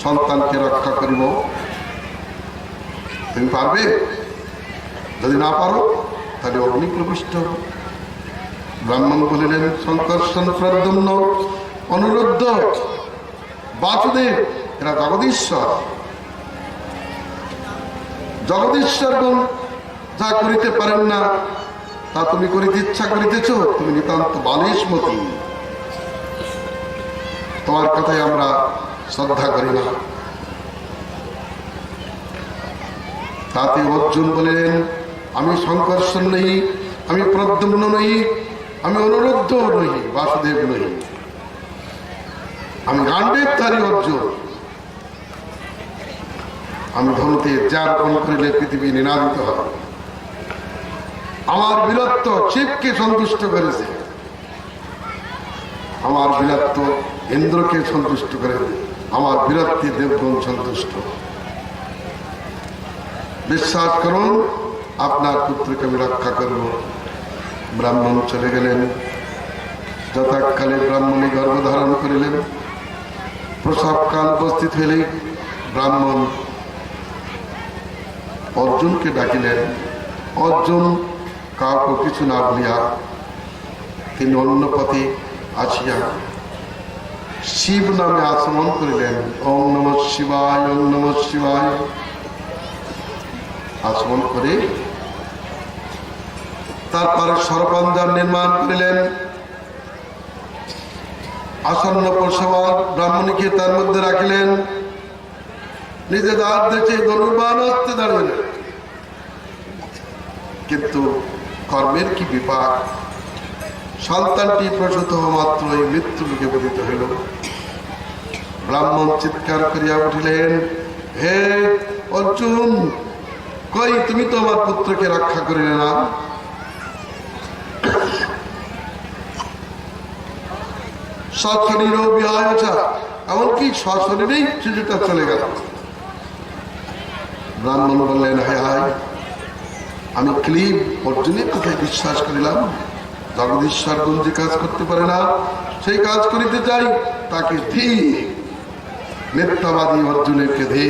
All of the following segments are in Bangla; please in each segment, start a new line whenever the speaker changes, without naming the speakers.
সন্তানকে রক্ষা করিব। তুমি পারবে? যদি না পারো তাহলে অগ্নি প্রবিষ্ট। ব্রাহ্মণ বলিলেন, সংকর্ষণ, প্রদ্যুম্ন, অনুরুদ্ধ, বাসুদেব এরা জগদীশ্বর। জগদীশ্বরগণ যা করিতে পারেন না তা তুমি করিতে ইচ্ছা করিতেছ। তুমি নিতান্ত বালিশমতি, তোমার কথাই আমরা শ্রদ্ধা করি না। তাতে অর্জুন বলেন, আমি সংকর্ষণ নই, আমি প্রদ্যুম্ন নই, আমি অনুরুদ্ধ নই, বাসুদেব নই, আমি গান্ডীবধারী অর্জুন। আমি ধনুতে যা রোপণ করিলে পৃথিবী নিনাদিত হবে। আমার বীরত্ব শিবকে সন্তুষ্ট করেছে, আমার বীরত্ব ইন্দ্রকে সন্তুষ্ট করেছে, আমার বীরত্বে দেবগণ সন্তুষ্ট। বিশ্বাস করুন, আপনার পুত্রকে আমি রক্ষা করব। ব্রাহ্মণ চলে গেলেন। যথাকালে ব্রাহ্মণী গর্ভধারণ করিলেন। প্রসবকাল উপস্থিত হইলেই ব্রাহ্মণ অর্জুনকে ডাকিলেন। অর্জুন কাউকে কিছু না বলিয়া তিনি অন্য পথে আসিয়া শিব নামে আচমন করিলেন। ওম নমঃ শিবায়, ওম নমঃ শিবায় আচমন করে তারপরে সর্পাঞ্জন নির্মাণ করিলেন। আসন্ন প্রসব ব্রাহ্মণীকে তার মধ্যে রাখিলেন। নিজে দ্বার দেখে ধনুর্বাণ হস্তে দাঁড়ালেন। কিন্তু কর্মের কি বিপাক! সন্তানটি প্রসূত হওয়া মাত্রই মৃত্যু লোকে পতিত হইল। ব্রাহ্মণ চিৎকার করিয়া উঠিলেন, হে অর্জুন, কই তুমি তো আমার পুত্রকে রক্ষা করিলে না? সশরীরও বিহায়ছা, এমনকি সশরীরেই শিশুটা চলে গেল। ব্রাহ্মণ বললেন, হায় হায়, আমি ক্লিব অর্জুনের কথায় বিশ্বাস করিলাম। জগদীশ্বর গুণ যে কাজ করতে পারে না সেই কাজ করিতে চাই, তাকে ধী। মিথ্যাবাদী অর্জুনেরকে ধী।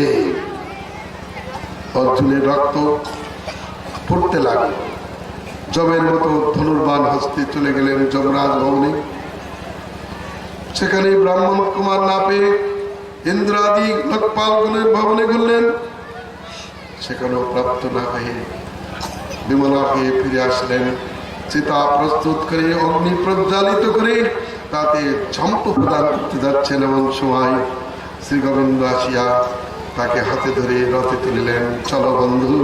অর্জুনের রক্ত ফুটতে লাগলো। যমের মতো ধনুর্বাণ হস্তে চলে গেলেন যমরাজ ভবনে। সেখানে ব্রাহ্মণ কুমার না পেয়ে ইন্দ্রাদি লোকপালগণের ভবনে ঘুরলেন। সেখানেও প্রাপ্ত না পেয়ে বিমলা হয়ে ফিরে আসলেন। চিতা প্রস্তুত করে অগ্নি প্রজ্বালিত করে তাতে ঝম্প প্রদান করতে যাচ্ছেন। এমন সময় শ্রী গোবিন্দ আসিয়া তাকে হাতে ধরে রথে তুলিলেন। চলো বন্ধু।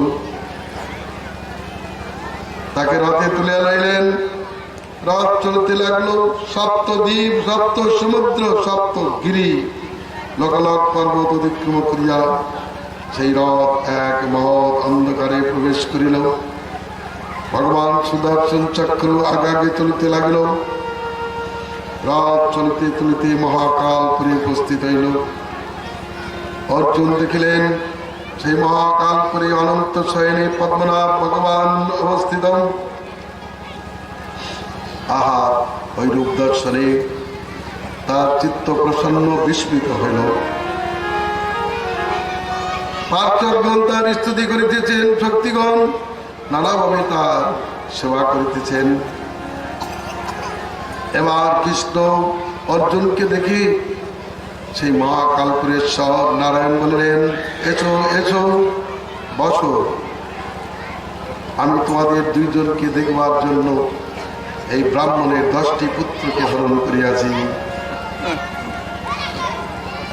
তাকে রথে তুলে আনাইলেন। রথ চলতে লাগলো। সপ্ত দ্বীপ, সপ্ত সমুদ্র, সপ্ত গিরি, লক্ষ লক্ষ পর্বত অতিক্রম করিয়া সেই রথ এক মহৎ অন্ধকারে প্রবেশ করিল। ভগবান সুদর্শন চক্র আগে আগে চলিতে লাগিল। রথ চলিতে চলিতে মহাকালপুরে উপস্থিত হইল। অর্জুন দেখিলেন সেই মহাকালপুরে অনন্ত শয়নে পদ্মনাভ ভগবান অবস্থিত। আহা, ওই রূপ দর্শনে তার চিত্ত প্রসন্ন বিস্মিত হইল। পার্থগণ তার স্তুতি করিতেছেন, শক্তিগণ নানাভাবে তার সেবা করিতেছেন। এবার কৃষ্ণ অর্জুনকে দেখি সেই মহাকালপুরেশ্বর নারায়ণ বললেন, এসো এসো, বসো। আমি তোমাদের দুইজনকে দেখবার জন্য এই ব্রাহ্মণের 10টি পুত্রকে হরণ করিয়াছি।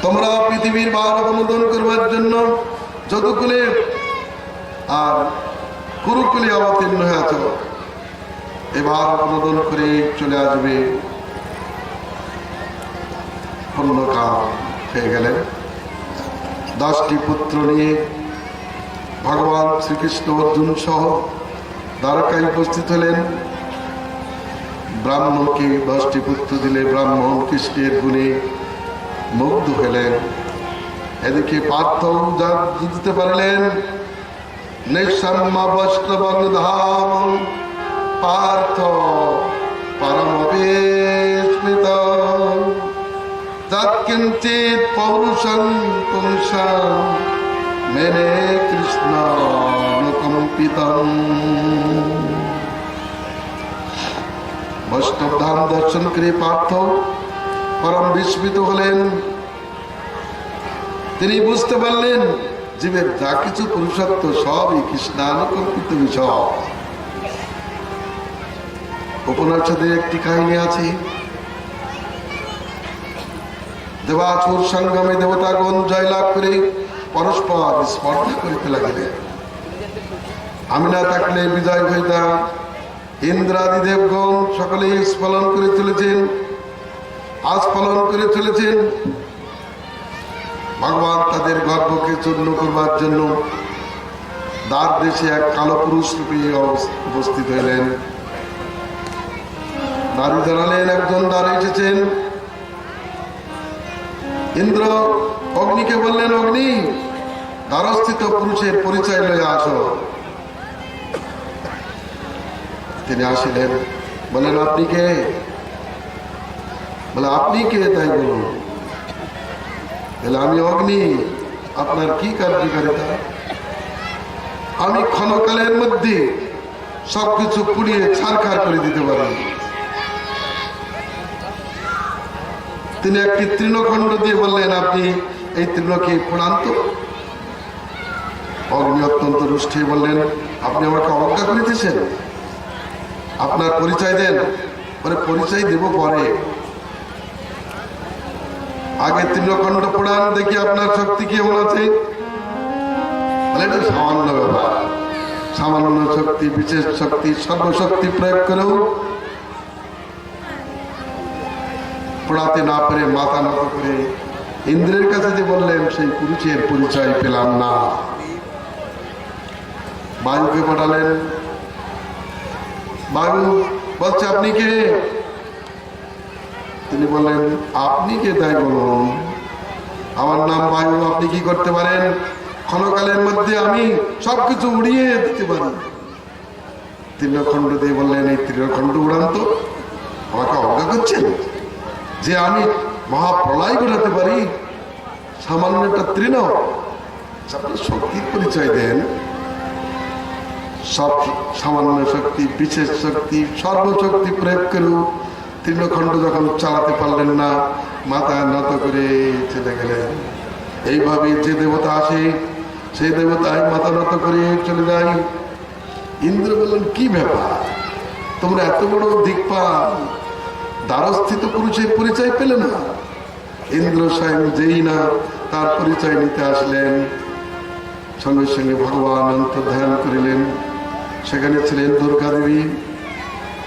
তোমরা পৃথিবীর ভার অনুমোদন করবার জন্য যদুকুলে আর কুরুকুলে অবতীর্ণ হয়েছ। এবার অনুমোদন করে চলে আসবে। পূর্ণ কাল হয়ে গেলেন। 10টি পুত্র নিয়ে ভগবান শ্রীকৃষ্ণ অর্জুন সহ দ্বারকায় উপস্থিত হলেন। ব্রাহ্মণকে 10টি পুত্র দিলে ব্রাহ্মণ কৃষ্ণের গুণে মুগ্ধ হলেন। এদিকে পার্থ যা জিততে পারলেন। নিঃসম্মাবস্ত্রবংধাম পার্থ পরমবেশমিত। যৎকিঞ্চিৎ পৌরুষং পুংসাং মেনে কৃষ্ণানুকম্পিতম। বৈষ্ণব ধাম দর্শন করে পার্থ পরম বিস্মিত হলেন। তিনি বুঝতে পারলেন জীবের যা কিছু পুরুষত্ব সবই কৃষ্ণানুকম্পিত বিষয়। উপনিষদের একটি কাহিনী আছে, দেবাসুর সংগ্রামে দেবতাগণ জয়লাভ করে পরস্পর স্পর্ধা করিতে লাগিলেন। আমি না থাকলে বিজয় হইতাম। ইন্দ্রাদি দেবগণ সকলে স্ফলন করে চলেছেন, আস্ফলন করে চলেছেন। ভগবান তাদের গর্বকে চূর্ণ করবার জন্য দ্বার দেশে এক কালো পুরুষ রূপে উপস্থিত হইলেন। দাঁড়ি দাঁড়ালেন, একজন দ্বারে এসেছেন। ইন্দ্র অগ্নিকে বললেন, অগ্নি, দ্বারস্থিত পুরুষের পরিচয় লইয়া আসো। তিনি আসিলেন, বলেন আপনি কে? বলে আপনি কে তাই বলুন। বলে আমি অগ্নি, আপনার কি কার্যকারিতা? আমি ক্ষণকালের মধ্যে সবকিছু পুড়িয়ে ছারখার করে দিতে পারি। তিনি একটি তৃণখণ্ড দিয়ে বললেন, আপনি এই তৃণকে পোড়ান তো। অগ্নি অত্যন্ত রুষ্ট বললেন, আপনি আমাকে অবজ্ঞা করিতেছেন, আপনার পরিচয় দেন। পরে পরিচয় দেব পরে, আগে তৃণখণ্ড পোড়ান, দেখি আপনার শক্তি কেমন আছে। এটা সামান্য ব্যাপার, সামান্য শক্তি, বিশেষ শক্তি, সর্বশক্তি প্রয়োগ করেও পড়াতে না পারে মাথা নত করে ইন্দ্রের কাছে যে বললেন, সেই পুরুষের পরিচয় পেলাম না। বায়ুকে পাঠালেন। বায়ু বলছে, আপনি কে? তিনি বললেন, আপনি কে তাই বলুন। আমার নাম বায়ু, আপনি কি করতে পারেন? ক্ষণকালের মধ্যে আমি সবকিছু উড়িয়ে দিতে পারি। তৃণখণ্ড দিয়ে বললেন, এই তৃণখণ্ড উড়ান তো। আমাকে অবজ্ঞা করছেন যে আমি মহাপ্রলয় ঘটাতে পারি? সামান্য একটা তৃণ, আপনি শক্তির পরিচয় দেন। সব সামান্য শক্তি, বিশেষ শক্তি, সর্বশক্তি প্রয়োগ করেও তৃণখণ্ড যখন চালাতে পারলেন না, মাথা নত করে চলে গেলেন। এইভাবে যে দেবতা আসে, সেই দেবতায় মাথা নত করে চলে যায়। ইন্দ্র বললেন, কি ব্যাপার, তোমরা এত বড় দিকপাল, দ্বারস্থিত পুরুষের পরিচয় পেলে না? ইন্দ্র স্বয়ং যেই না তার পরিচয় নিতে আসলেন, সঙ্গে সঙ্গে ভগবান অন্তর্ধান করিলেন। সেখানে ছিলেন দুর্গা দেবী।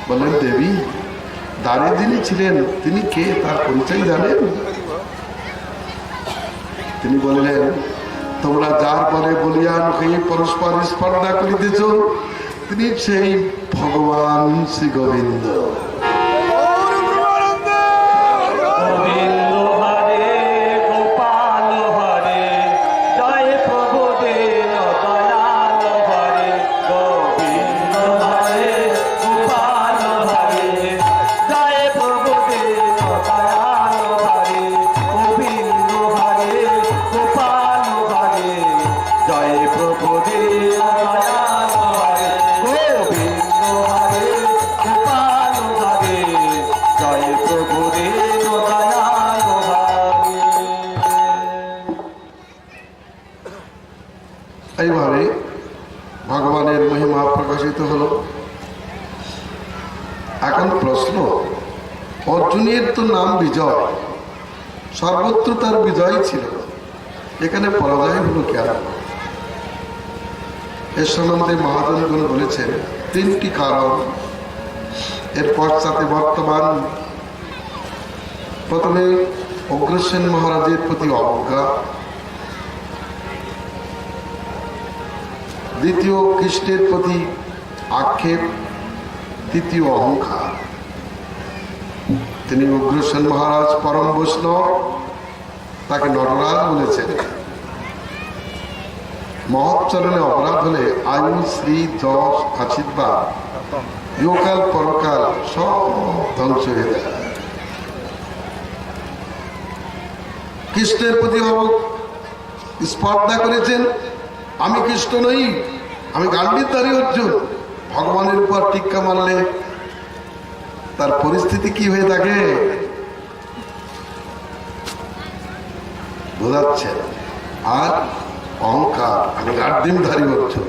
বললেন, দেবী, দ্বারে যিনি ছিলেন তিনি কে, তার পরিচয় জানেন? তিনি বললেন, তোমরা যার পরে বলিয়ান হয়ে পরস্পর স্পর্ধা করিতেছ, তিনি সেই ভগবান শ্রী গোবিন্দ। এইভাবে ভগবানের মহিমা প্রকাশিত হলো। এখন প্রশ্ন, অর্জুনের তো নাম বিজয়, সর্বত্র তার বিজয় ছিল, এখানে পরাজয় হলো কেন? এর সম্বন্ধে মহাজনগণ বলেছেন তিনটি কারণ। এর পশ্চাতে বর্তমান, প্রথমে অগ্রসেন মহারাজের প্রতি অবজ্ঞা, দ্বিতীয় কৃষ্ণের প্রতি আক্ষেপ, তৃতীয় অহংকার। তিনি উগ্রসেন মহারাজ পরম বৈষ্ণব, তাকে নটরাজ বলেছেন। মহৎচরণে অপরাধ হলে আয়ু, শ্রী, যশ, আশীর্বাদ, ইহকাল পরকাল সব ধ্বংস হয়ে যায়। কৃষ্ণের প্রতি স্পর্ধা করেছেন, আমি কৃষ্ণ নই, আমি গান্ডীবধারী অর্জুন। ভগবানের উপর টিক্কা মারলে তার পরিস্থিতি কি হয়ে থাকে বোঝাচ্ছে। আর অহংকার, আমি গান্ডীবধারী অর্জুন,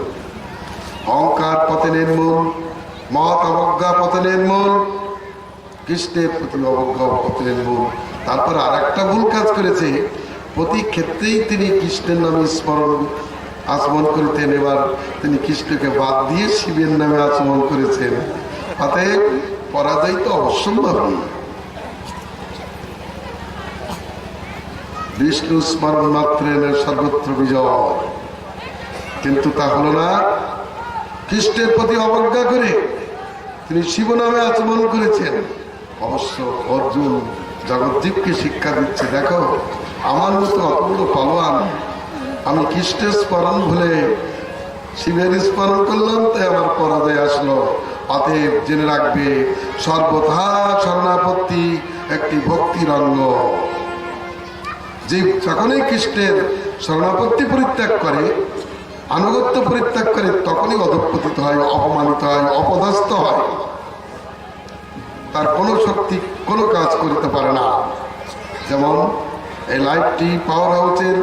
অহংকার পতনের মূল, মত অবজ্ঞা পতনের মূল, কৃষ্ণের প্রতি অবজ্ঞা পতনের মূল। তারপর আর একটা ভুল কাজ করেছে, প্রতি ক্ষেত্রেই তিনি কৃষ্ণের নামে আচমন করেছেন। এবার তিনি কৃষ্ণকে বাদ দিয়ে শিবের নামে আচমন করেছেন। অতএব পরাজয় তো অবশ্যম্ভাবী। বিষ্ণু স্মরণ মাত্রে সর্বত্র বিজয়, কিন্তু তা হলো না। কৃষ্ণের প্রতি অবজ্ঞা করে তিনি শিব নামে আচমন করেছেন। অবশ্য অর্জুন জগজ্জীবকে শিক্ষা দিচ্ছে, দেখো আমার মতো অতগুলো পালোয়ান, আমি কৃষ্ণের স্মরণ ভুলে শিবের স্মরণ করলাম, তাই আমার পরাজয় আসলো। অতএব জেনে রাখবে, সর্বথা শরণাপত্তি একটি ভক্তির অঙ্গ। যে যখনই কৃষ্ণের শরণাপত্তি পরিত্যাগ করে, আনুগত্য পরিত্যাগ করে, তখনই অধঃপতিত হয়, অপমানিত হয়, অপদস্থ হয়। তার কোনো শক্তি কোনো কাজ করতে পারে না। যেমন এই লাইটটি পাওয়ার হাউসের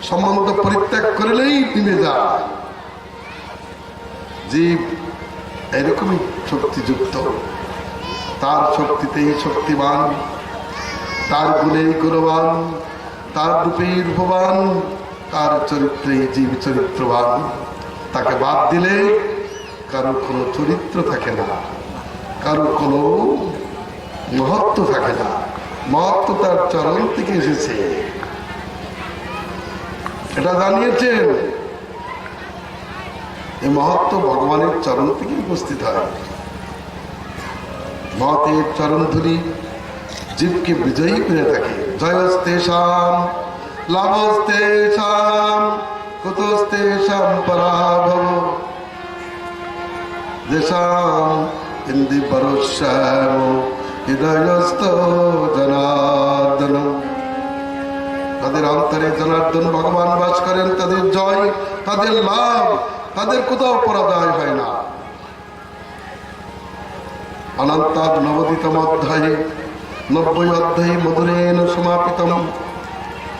সম্বন্ধ পরিত্যাগ করলেই নিভে যায়। জীব এরকমই শক্তিযুক্ত, তার শক্তিতেই শক্তিবান, তার গুণেই গুণবান, তার রূপেই রূপবান, তার চরিত্রেই জীব চরিত্রবান। তাকে বাদ দিলে কারো কোনো চরিত্র থাকে না, কারো কোনো মহত্ব থাকে না। মহত্ব তার চরণ থেকে এসেছে, এটা জানিয়েছেন। এই মহত্ব ভগবানের চরণ থেকে উপস্থিত হয়। মহতের চরণ ধুলি জীবকে বিজয়ী করে থাকে। জয়স্তেষাম লাভস্তেষাম কুতস্তেষাম পরাভব যেষাম হিন্দি পরশ্যাম হৃদয়স্থ জনার্দন। তাদের অন্তরে জনার্দন ভগবান বাস করেন, তাদের জয়, তাদের লাভ, তাদের কোথাও পরাজয় হয় না। অনন্তাদ নবদিতম অধ্যায়ে 90 অধ্যায়ে মধুরেণ সমাপিতম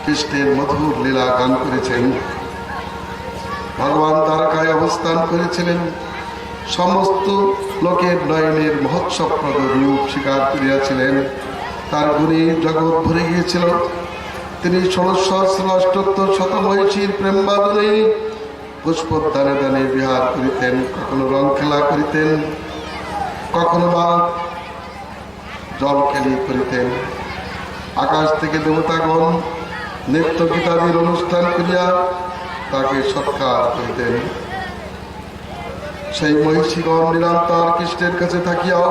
কৃষ্ণের মধুর লীলা গান করেছেন। ভগবান দ্বারকায় অবস্থান করেছিলেন, সমস্ত লোকের নয়নের মহোৎসবপ্রদ রূপ স্বীকার করিয়াছিলেন। তার গুণে জগৎ ভরে গিয়েছিল। তিনি 16,000 শতমহিষীর প্রেম বাদনে পুষ্পোদ্যানে দানে বিহার করিতেন, কখনো রং খেলা করিতেন, কখনো বা জল খেলি করিতেন। আকাশ থেকে দেবতাগণ নৃত্য গীতাদির অনুষ্ঠান করিয়া তাকে সৎকার করিতেন। সেই মহিষীগণ নিরন্তর কৃষ্ণের কাছে থাকিয়াও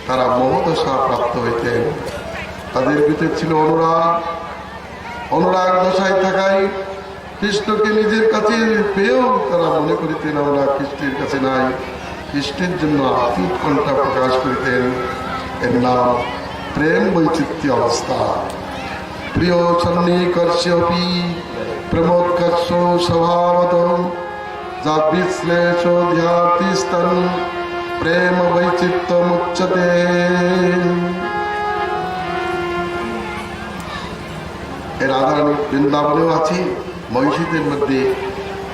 তারা মোহদশা প্রাপ্ত হইতেন। তাদের ভিতরে ছিল অনুরাগ। অনুরাগ দশায় থাকায় কৃষ্ণকে নিজের কাছে পেয়েও তারা মনে করিতেন আমরা কৃষ্ণের কাছে নাই। কৃষ্ণের জন্য অতি উৎকণ্ঠা প্রকাশ করিতেন। এর নাম প্রেম বৈচিত্র্য অবস্থা। প্রিয় সন্নিকর্ষপি প্রমোৎকর্ষ স্বভাবত যা বিশ্লেষ ধ্যাতিস্তন প্রেম বৈচিত্র্য মুচ্যতে। এর আধারণী বৃন্দাবনেও আছে। মহিষীদের মধ্যে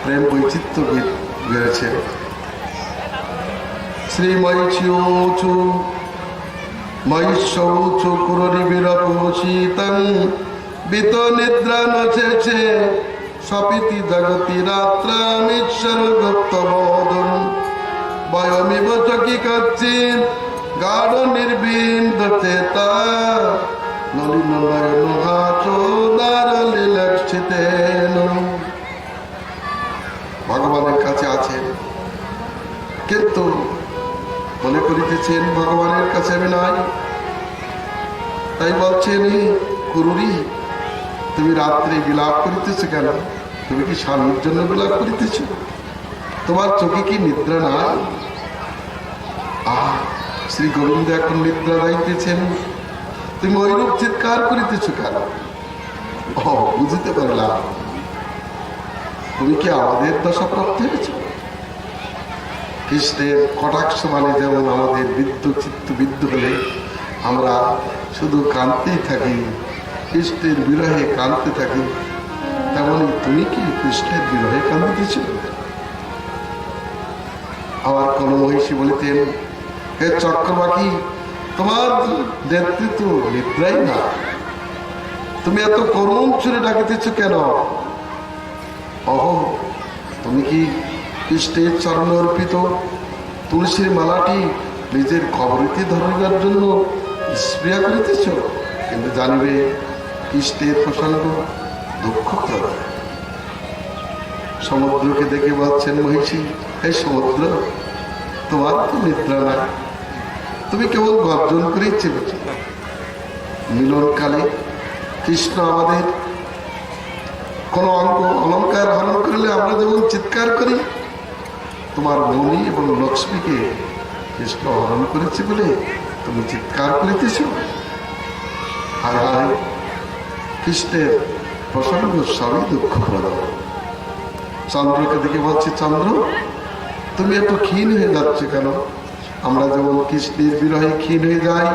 প্রেম বৈচিত্র্য গীত গেয়েছে। শ্রী মহিষীচু মহিষৌচু কুররিবিরপোষিতং বিত নিদ্রা নচেছে সপিতি জগতি রাত্রামীশ্বর গুপ্তবোধন বয়মিব চকি কচ্ছিন গাঢ় নির্বিন্দ চেতা নলিন নয়ন হাচোদার লীলক্ষিতেন। ভগবানের কাছে আছেন, কিন্তু মনে করিতেছেন ভগবানের কাছে আমি নাই। তাই বলছেন, কুরুরি তুমি রাত্রে বিলাপ করিতেছ কেন? তুমি কি স্বামীর জন্য বিলাপ করিতেছ? তোমার চোখে কি নিদ্রা নাই? শ্রী গোবিন্দ এখন নিদ্রা যাইতেছেন, তুমি ওইরূপ চিৎকার করিতেছ কেন? ও বুঝতে পারলাম, তুমি কি আমাদের দশাপ্রাপ্ত হয়েছ? কৃষ্ণের কটাক্ষ মানে যেমন আমাদের চিত্ত বিদ্ধ হলে আমরা শুধু কাঁদতেই থাকি, কৃষ্ণের বিরহে কাঁদতে থাকি, তেমনি তুমি কি কৃষ্ণের বিরহে কাঁদিতেছ? আবার কোন মহিষী বলিতেন, হে চক্রবাকী, তোমার নেতৃত্ব নিদ্রাই না, তুমি এত করুণ চুরে ডাকিতেছ কেন? অহো, তুমি কি কৃষ্ণের চরণ অর্পিত তুলসীর মালাটি নিজের কবরিতে ধরিবার জন্য স্প্রিয়া করিতেছ? কিন্তু জানিবে কৃষ্ণের প্রসঙ্গ দুঃখপ্রদ। সমুদ্রকে দেখে বলছেন মহিষী, হে সমুদ্র, তোমার তো নিদ্রা নাই, তুমি কেবল গর্জন করেই চেপেছ। মিলনকালে কৃষ্ণ আমাদের কোন অঙ্গ অলঙ্কার হরণ করলে আমরা যেমন চিৎকার করি, তোমার মণি এবং লক্ষ্মীকে কৃষ্ণ হরণ করেছে বলে তুমি চিৎকার করিতেছ। হায় হায়, কৃষ্ণের প্রসঙ্গ সবই দুঃখপ্রদ। চন্দ্রকে দেখে বলছে, চন্দ্র, তুমি এত ক্ষীণ হয়ে যাচ্ছ কেন? আমরা যেমন কৃষ্ণের বিরহে ক্ষীণ হয়ে যাই,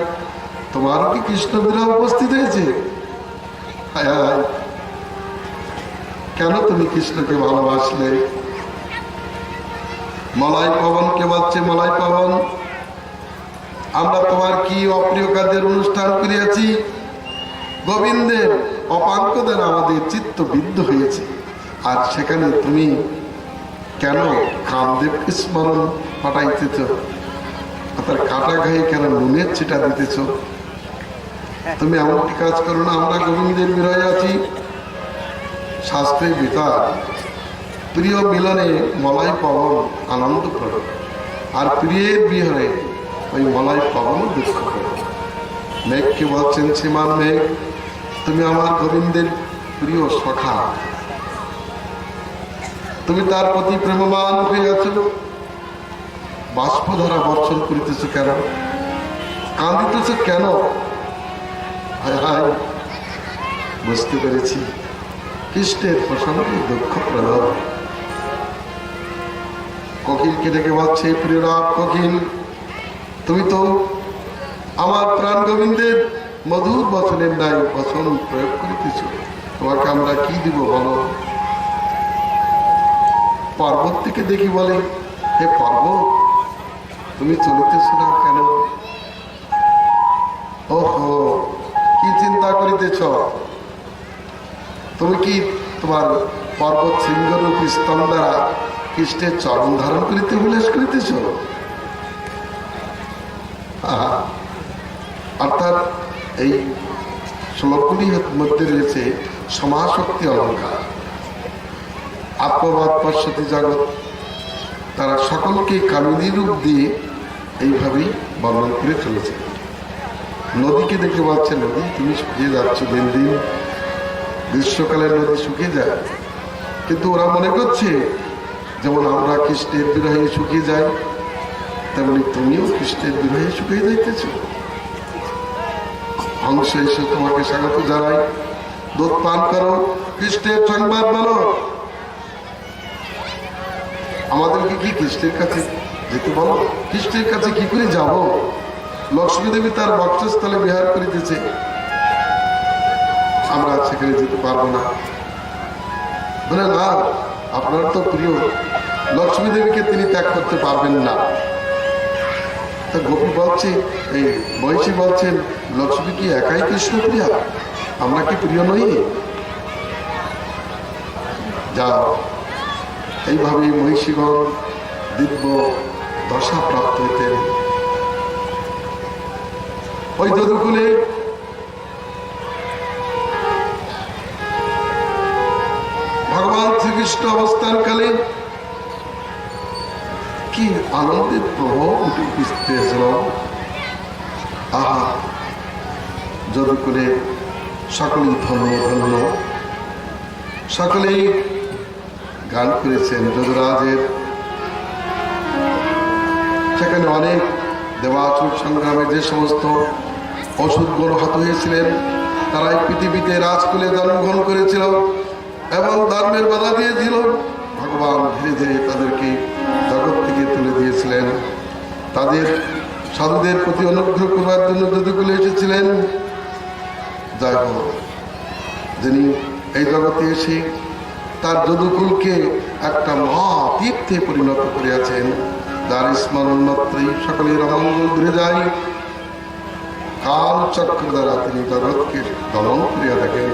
তোমারও কি কৃষ্ণ বিরহ উপস্থিত হয়েছে? হায় হায়, কেন তুমি কৃষ্ণকে ভালোবাসলে? মলয় পবনকে বলছে, মলয় পবন, আমরা তোমার কি অপ্রিয় কাজের অনুষ্ঠান করিয়াছি? গোবিন্দের অপাঙ্কদের আমাদের চিত্ত বিদ্ধ হয়েছে, আর সেখানে তুমি কেন কামদেবকে স্মরণ পাঠাইতেছ? তার কাটা গায়ে কেন নুনের ছিটা দিতেছ? তুমি এমনটি কাজ করো না। আমরা গোবিন্দের বিরহে আছি, শাস্ত্রে বিতার প্রিয় মিলনে মলয় পবন আনন্দপ্রদ, আর প্রিয়ের বিহরে ওই মলয় পবন দুঃখপ্রদ। মেঘকে বলছেন, শ্রীমান মেঘ, তুমি আমার গোবিন্দের প্রিয় সখা, তুমি তার প্রতি প্রেমবান হয়ে আছো, বাষ্পধারা বর্ষণ করিতেছ কেন? কাঁদিতেছ কেন? হায় হায়, বুঝতে পেরেছি কৃষ্ণের প্রসঙ্গে দুঃখপ্রদ। কোকিলকে ডেকে বলছে, প্রিয়রাম কোকিল, তুমি তো আমার প্রাণ গোবিন্দের মধুর বচনের নাই বচন প্রয়োগ করিতেছ, তোমাকে আমরা কি দিব বলো? পর্বত থেকে দেখি বলে, হে পর্বত, তুমি চলিতেছ না কেন? ওহো, কি চিন্তা করিতেছ? তুমি কি তোমার পর্বত শৃঙ্গরূপ স্তন দ্বারা কৃষ্ণের চরণ ধারণ করিতে উল্লাস করিতেছ? অর্থাৎ এই শ্লোকগুলির মধ্যে রয়েছে সমাশক্তি অলঙ্কার। আত্মবাদ পশ্যতি জগৎ, তারা সকলকে কামিনী রূপ দিয়ে এইভাবেই বর্ণন করে চলেছে। নদীকে দেখে বলছে, নদী তুমি শুকিয়ে যাচ্ছ দিন দিন, গ্রীষ্মকালে নদী শুকিয়ে যায়, কিন্তু ওরা মনে করছে যেমন আমরা কৃষ্ণের বিরহে শুকিয়ে যাই, তেমনি তুমিও কৃষ্ণের বিরহে শুকিয়ে যাইতেছ। হংস এসে তোমাকে স্বাগত জানাই, দুধ পান করো, কৃষ্ণের সংবাদ বলো। আমাদেরকে কি কৃষ্ণের কাছে যেতে বলো? কৃষ্ণের কাছে কি করে যাব? লক্ষ্মী দেবী তার বক্ষস্থলে বিহার করিতেছে, আমরা সেখানে যেতে পারবো না। বলে না, আপনার তো প্রিয় লক্ষ্মী দেবীকে তিনি ত্যাগ করতে পারবেন না। তা গোপী বলছে, এই মহিষী বলছেন, লক্ষ্মী কি একাই কৃষ্ণ প্রিয়া? আমরা কি প্রিয় নই? যাও। এইভাবে মহিষীগণ দিব্য দশা প্রাপ্ত হইতেন। ওই যদুকুলে ভগবান শ্রীকৃষ্ণ অবস্থানকালে কি আনন্দের প্রভাব উঠে উঠতেছিল। আহা, যদুকুলে সকলেই ধন্য ধন্য, সকলেই গান করেছেন যদুরাজের। সেখানে অনেক দেবাসুর সংগ্রামে যে সমস্ত অসুরগণ হত হয়েছিলেন, তারা এই পৃথিবীতে রাজকুলে জন্মগ্রহণ করেছিল এবং ধর্মের বাধা দিয়েছিল। ভগবান ধীরে ধীরে তাদেরকে জগৎ থেকে তুলে দিয়েছিলেন। তাদের সাধুদের প্রতি অনুগ্রহ করবার জন্য যদুকুলে এসেছিলেন। যাই হোক, যিনি এই জগতে এসে তার যদুকুলকে একটা মহাতীর্থে পরিণত করিয়াছেন, যার স্মরণ মাত্রই সকলের অমঙ্গল দূরে যায়। কাল চক্র দ্বারা তিনি জগৎকে দমন করিয়া দেখেন।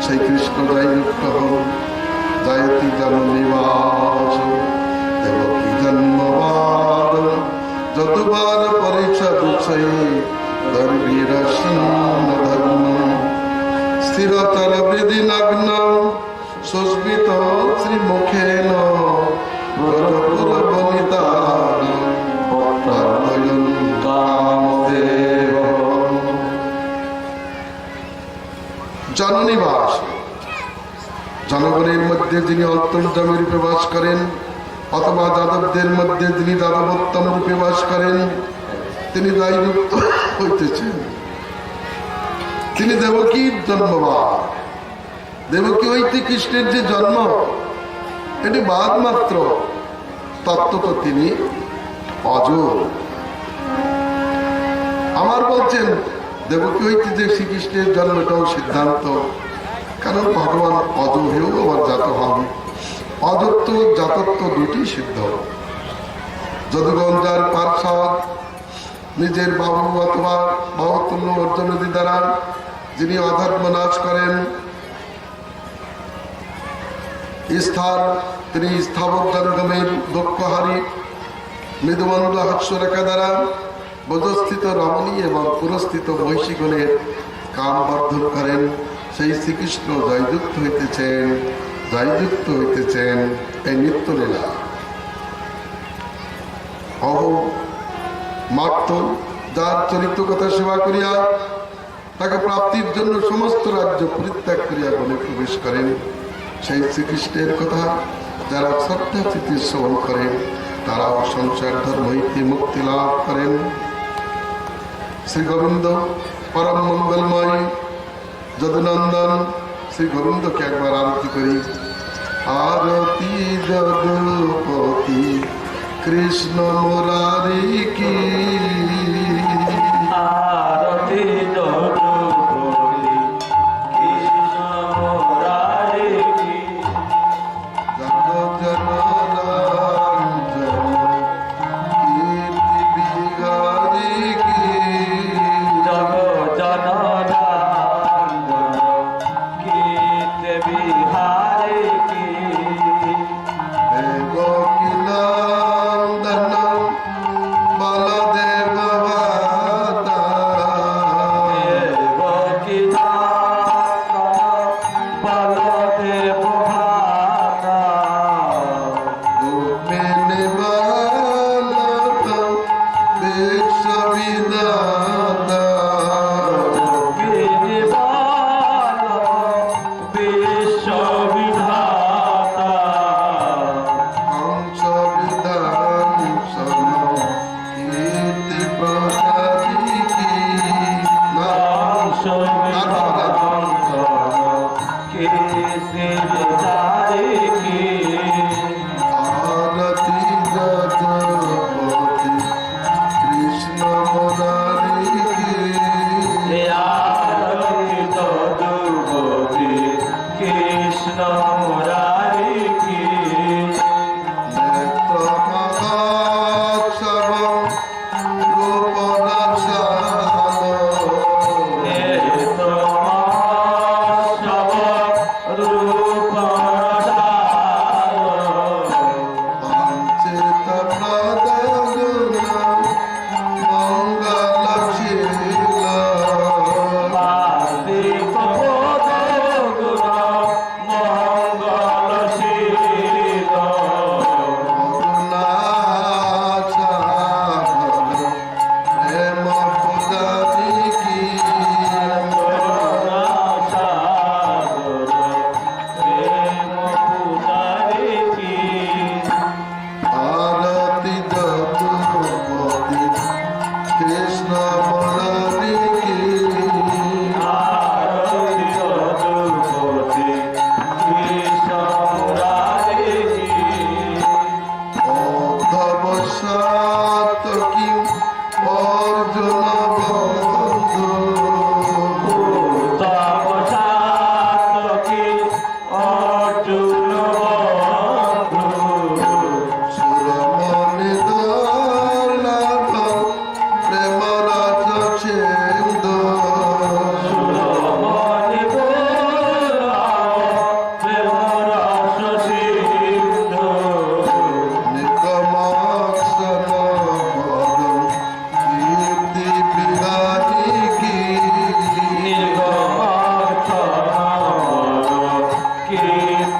সেই কৃষ্ণ জয়যুক্ত হন, জয়তি জন্মনিবাস দেবকী জন্মবাদ যতবার পরীক্ষা দুঃখে ধর্মীর ধর্ম স্থিরতর বৃদ্ধি নগ্ন সুস্মিত শ্রীমুখেন জননিবাস, জনগণের মধ্যে যিনি অন্তর্যামী রূপে বাস করেন, অথবা যাদবদের মধ্যে যিনি যাদবোত্তম রূপে বাস করেন, তিনি জয়যুক্ত হইতেছেন। তিনি দেবকীর জন্মবাদ। দেবকী হইতে কৃষ্ণের যে জন্ম, এটি বাদ মাত্র, তত্ত্ব তো তিনি অজর। আমার বলছেন দেবকী হইতে যে শ্রীকৃষ্ণের জন্ম, এটাও সিদ্ধান্ত। কারণ ভগবান অজর হয়েও আবার জাত হন। অজত্ব জাতত্ব দুটি সিদ্ধ। যদুগঞ্জার পার্ষদ নিজের বাবু অথবা বাহুতুল্য অর্জনদী দ্বারা যিনি অধর্ম নাশ করেন, স্থান তিনি স্থাবর জনগমের দক্ষহারী মৃদুমন্দ হাস্যরেখা দ্বারা বজস্থিত রমণী এবং পুরস্থিত মহিষীগণের কাম বর্ধন করেন। সেই শ্রীকৃষ্ণ জয়যুক্ত হইতেছেন, জয়যুক্ত হইতেছেন এই নিত্যলীলা। অহ মাত্র যার চরিত্র কথা সেবা করিয়া তাকে প্রাপ্তির জন্য সমস্ত রাজ্য পরিত্যাগ করিয়া বনে প্রবেশ করেন, সেই শ্রীকৃষ্ণের কথা যারা শ্রদ্ধা চিত্তে শ্রবণ করেন, তারাও সংসার ধর্ম হইতে মুক্তি লাভ করেন। শ্রী গোবিন্দ পরম মঙ্গলময় যদুনন্দন শ্রী গোবিন্দকে একবার আরতি করি। আরতি যদুপতি কৃষ্ণ মুরারি কি,
আরতি যদুপতি কৃষ্ণ মুরারি কি,
জগৎ জনরঞ্জন কীর্তি বিহারি কি,
জগৎ জনরঞ্জন কীর্তি বিহারি কি,
দেবকী নন্দন বলদেব ভাতা,
দেবকী নন্দন বলদেব ভাতা,
রুক্মিণী বলদ বিশ্ববিদাতা,
বিশ্ববিধাতা,
হংস বিধান কীর্তি প্রসারী কি, আরতি যদুপতি কৃষ্ণ মুরারি কি,
কৃষ্ণ মুরারি কি,
নেত্র মহোৎসব রূপ দর্শন,
নেত্রমহোৎসব রূপ
পঞ্চিত প্রদগুণ মঙ্গলশীল,
পার্থিব গুণ মঙ্গল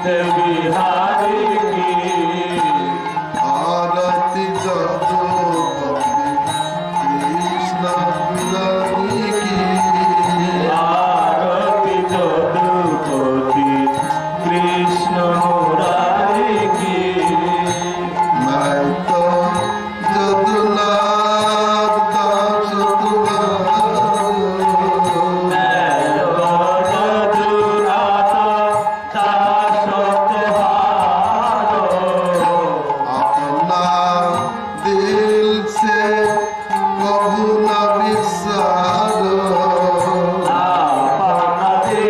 বিহারি কি
आरती जदुपति कृष्ण मुरारी की
आरती जदुपति कृष्ण मुरारी की
मैं तो जदुनाथ दास तुम्हारा अपना दिल से कबू न बिसारो आरती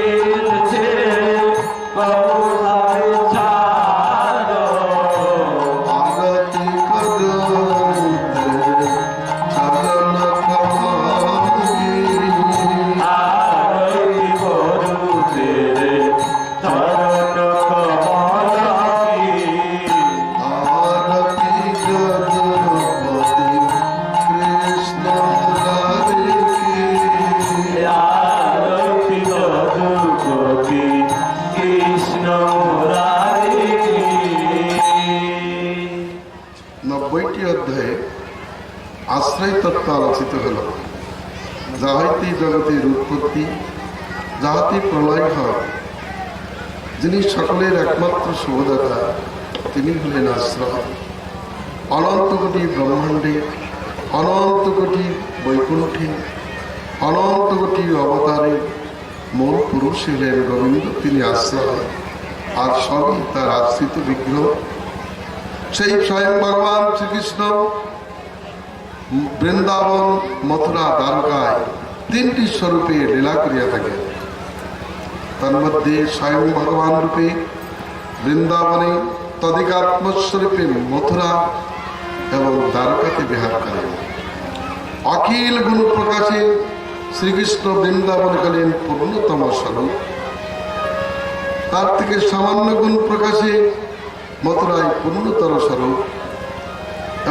कदम तेरे चरण कमल की आरती जदुपति कृष्ण मुरारी की
কৃষ্ণ মুরারি
90টি অধ্যায়ে আশ্রয় তত্ত্ব আলোচিত হল। যাহাতেই জগতের উৎপত্তি, যাহাতেই প্রলয় হয়, যিনি সকলের একমাত্র শুভদাতা, তিনি হলেন আশ্রয়। অনন্ত কোটি ব্রহ্মাণ্ডে, অনন্ত কোটি বৈকুণ্ঠে, অনন্ত কোটি অবতারে মূল পুরুষ হলেন গোবিন্দ, তিনি আশ্রয়। আর সবই তার আশ্রিত বিগ্রহ। সেই স্বয়ং ভগবান শ্রীকৃষ্ণ বৃন্দাবন, মথুরা, দ্বারকায় 3টি স্বরূপে লীলা করিয়া থাকেন। তার মধ্যে স্বয়ং ভগবান রূপে বৃন্দাবনে, তদিকাত্মস্বরূপে মথুরা এবং দ্বারকাতে বিহার করেন। অখিল গুণ প্রকাশে শ্রীকৃষ্ণ বৃন্দাবন হলেন পূর্ণতম স্বরূপ। তার থেকে সামান্য গুণ প্রকাশে মথুরায় পূর্ণতর স্বরূপ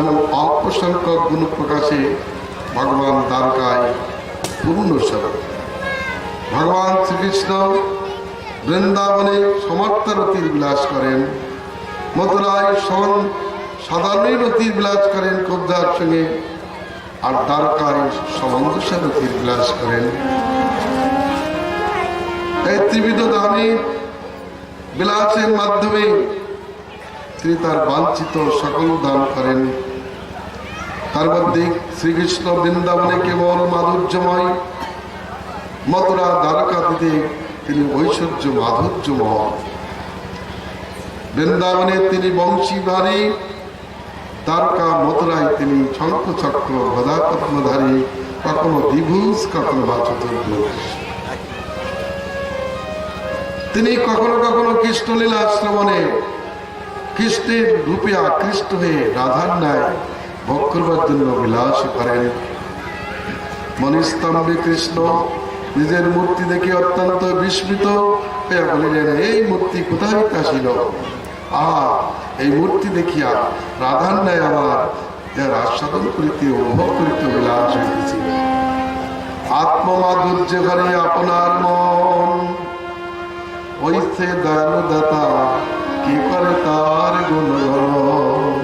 এবং অল্প সংখ্যক গুণ প্রকাশে ভগবান দ্বারকায় পূর্ণ স্বরূপ। ভগবান শ্রীকৃষ্ণ বৃন্দাবনে সমর্থরতির বিলাস করেন, মথুরায় সাধারণ রতির বিলাস করেন কবজার সঙ্গে, আর দ্বারকায় সমঞ্জসা রতির বিলাস করেন। এই ত্রিবিধ ধামে বিলাসের মাধ্যমে তিনি তার বাঞ্ছিত সকল দান করেন। তার মধ্যে শ্রীকৃষ্ণ বৃন্দাবনে কেবল মাধুর্যময়, মথুরা দ্বারকা দিতে তিনি ঐশ্বর্য মাধুর্যময়। বৃন্দাবনে তিনি বংশীধারী, দ্বারকা মথুরায় তিনি শঙ্খ চক্র গদা পদ্মধারী, কখনো দ্বিভুজ কখনো বা চতুর্ভুজ। তিনি কখনো কখনো কৃষ্ণলীলা শ্রবণে কৃষ্ণের রূপে আকৃষ্ট হয়ে রাধার ন্যায় ভোগ করবার জন্য বিলাস করেন। মণিস্তম্ভে কৃষ্ণ নিজের মূর্তি দেখে অত্যন্ত বিস্মিত হইয়া বলিলেন, এই মূর্তি কোথায় আসিল? এই মূর্তি দেখিয়া রাধার ন্যায় আমার যার আস্বাদন করিতে উপভোগ করিতে বিলাস হইতেছি। আত্মমাধুর্য ঘরে আপনার মন, ওইসে দয়ালু দাতা কি করে তার গুণগান।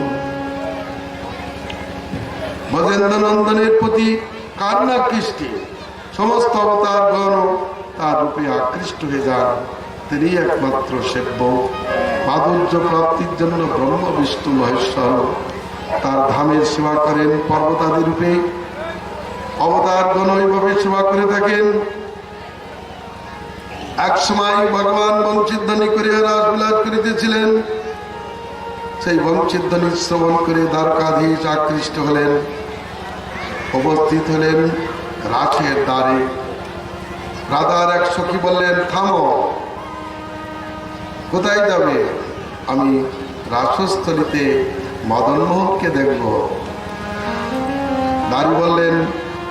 ব্রজেন্দ্র নন্দনের প্রতি কান্না কৃষ্টি সমস্ত অবতারগণ তার রূপে আকৃষ্ট হয়ে যান। তিনি একমাত্র সেব্য। মাধুর্য প্রাপ্তির জন্য ব্রহ্ম বিষ্ণু মহেশ্বর তার ধামের সেবা করেন। পর্বতাদি রূপে অবতারগণ ওইভাবে সেবা করে থাকেন। এক সময় ভগবান বংশীধ্বনি করিয়া রাসবিলাস করিতেছিলেন। সেই বংশীধ্বনি শ্রবণ করে দ্বারকাধীশ আকৃষ্ট হলেন, উপস্থিত হলেন রাসের দ্বারে। রাধার এক সখী বললেন, থামো, কোথায় যাবে? আমি রাসস্থলিতে মদনমোহনকে দেখব। নারী বললেন,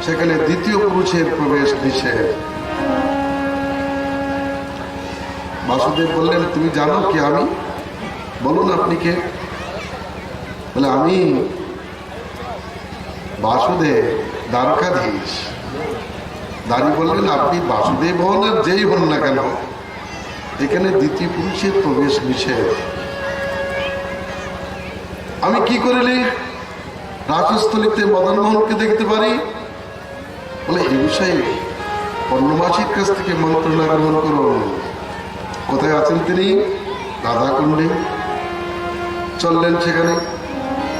সেখানে দ্বিতীয় পুরুষের প্রবেশ নিষেধ। বাসুদেব বললেন, তুমি জানো কি আমি? বলুন আপনি কে? বলে, আমি বাসুদেব, দ্বারকাধীশ। দাঁড়ি বললেন, আপনি বাসুদেব হন আর যেই হন না কেন, এখানে দ্বিতীয় পুরুষের প্রবেশ নিষেধ। আমি কি করিলে রাজস্থলীতে মদন মোহনকে দেখতে পারি? বলে এই বিষয়ে পর্ণমাসীর কাছ থেকে মন্ত্রণা গ্রহণ করুন। কোথায় আছেন তিনি? রাধাকুণ্ডে। চললেন সেখানে,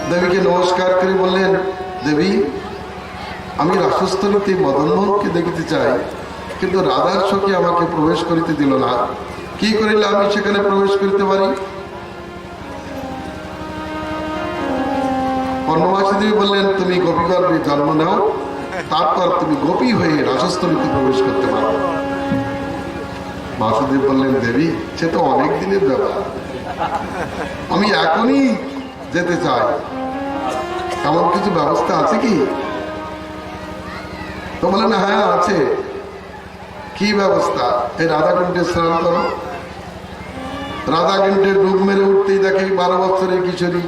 দেবীকে নমস্কার করে বললেন, দেবী, আমি রাজস্থলীতে মদন মোহনকে দেখতে চাই, কিন্তু রাধার সখী আমাকে প্রবেশ করিতে দিল না। কি করিলে আমি সেখানে প্রবেশ করিতে পারি? পর্ণমাসী দেবী বললেন, তুমি গোপীগর্ভে জন্ম নাও, তারপর তুমি গোপী হয়ে রাজস্থলীতে প্রবেশ করতে পারো। বাসুদেব বললেন, দেবী, সে তো অনেক দিনের ব্যাপার, আমি এখনই যেতে চাই। এমন কিছু ব্যবস্থা আছে কি? তো বলেন, হ্যাঁ আছে। কি ব্যবস্থা? এই রাধাকুণ্ডে স্নান করো। রাধাকুণ্ডে ডুব মেরে উঠতেই দেখে 12 বছরের কিশোরী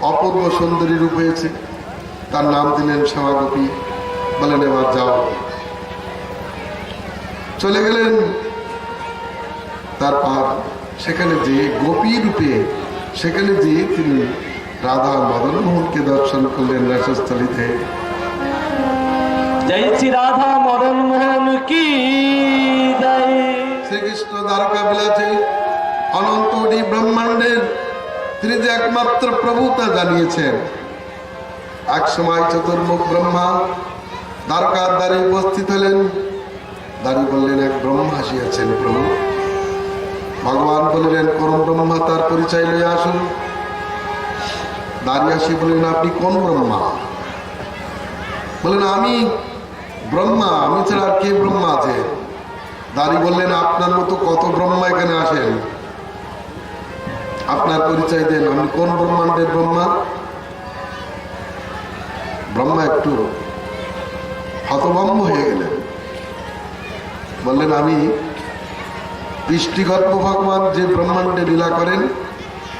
অপূর্ব সুন্দরী রূপ হয়েছে। তার নাম দিলেন শ্যামা গোপী। বলেন, এবার যাও। চলে গেলেন। তারপর সেখানে যে গোপী রূপে সেখানে যে তিনি রাধা মদন মোহনকে দর্শন করলেন রাজস্থলীতে।
জয় শ্রী রাধা মদন মোহন কি জয়।
শ্রীকৃষ্ণ দ্বারকা বিলাসে অনন্ত ব্রহ্মাণ্ডের তিনি যে একমাত্র প্রভু তা জানিয়েছেন। এক সময় চতুর্মুখ ব্রহ্মা দ্বারকার দ্বারে উপস্থিত হলেন। দ্বারী বললেন, এক ব্রহ্মা আসিয়াছেন প্রভু। ভগবান বললেন, কোন ব্রহ্মা, তার পরিচয় লইয়া আসুন। দ্বারী আসি বললেন, আপনি কোন ব্রহ্মা? বললেন, আমি ব্রহ্মা, আমি ছাড়া আর কে ব্রহ্মা আছে? দ্বারী বললেন, আপনার মতো কত ব্রহ্মা এখানে আসেন, আপনার পরিচয় দেন, আপনি কোন ব্রহ্মাণ্ডের ব্রহ্মা? ব্রহ্মা একটু হতভম্ব হয়ে গেলেন। বললেন, আমি বৃষ্টিগর্ভ ভগবান যে ব্রহ্মাণ্ডে লীলা করেন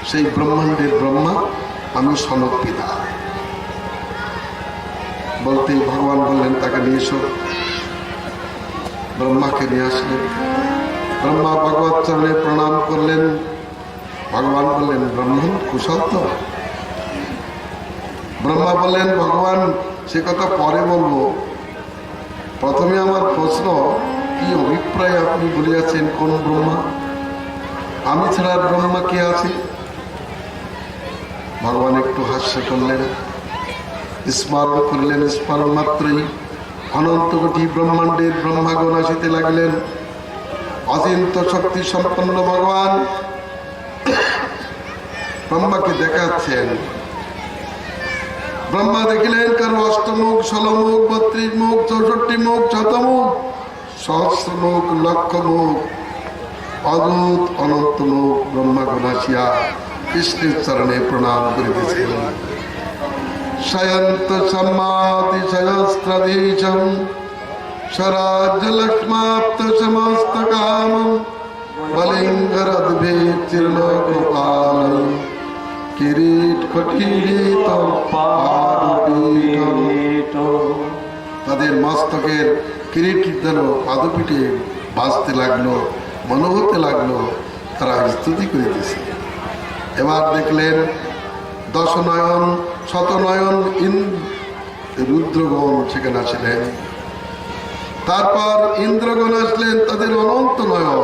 সেই ব্রহ্মাণ্ডের ব্রহ্মা, আমি সনক পিতা। বলতেই ভগবান বললেন, তাকে নিয়ে এসো। ব্রহ্মাকে নিয়ে আসলেন। ব্রহ্মা ভগবত চরণে প্রণাম করলেন। ভগবান বললেন, ব্রহ্মণ কুশল তো? ব্রহ্মা বললেন, ভগবান সে কথা পরে বলবো, প্রথমে আমার প্রশ্ন, কি অভিপ্রায় আপনি বলিয়াছেন কোন ব্রহ্মা? আমি ছাড়া ব্রহ্মা কে আছে? ভগবান একটু হাস্য করলেন, স্মরণ করলেন। স্মরণ মাত্রই অনন্ত কোটি ব্রহ্মাণ্ডের ব্রহ্মাগণ আসিতে লাগলেন। অচিন্ত শক্তি সম্পন্ন ভগবান ব্রহ্মাকে দেখাচ্ছেন। ব্রহ্মা দেখিলেন, কারো 8 মুখ, 16 মুখ, 32 মুখ, 64 মুখ, 100 মুখ, সহস্র মুখ, লক্ষ মুখ, অদ্ভুত অনন্ত মুখ ব্রহ্মাগণ আসিয়া কৃষ্ণের চরণে প্রণাম করিতেছেন। শয়ন্ত সম্মাতি সহস্রধীশম স্বরাজ্য লক্ষ্মাপ্ত সমস্ত কাম বলিঙ্গরদ্ভেদ চিরলোকপালম কিরীট কটিরিত পাদপীঠম। তাদের মস্তকের কিরীট যেন পাদপীঠে বাজতে লাগলো, মনে হতে লাগলো তারা স্তুতি করিতেছে। এবার দেখলেন দশনয়ন, শতনয়ন রুদ্রগণ সেখানে আসলেন। তারপর ইন্দ্রগণ আসলেন, তাদের অনন্ত নয়ন।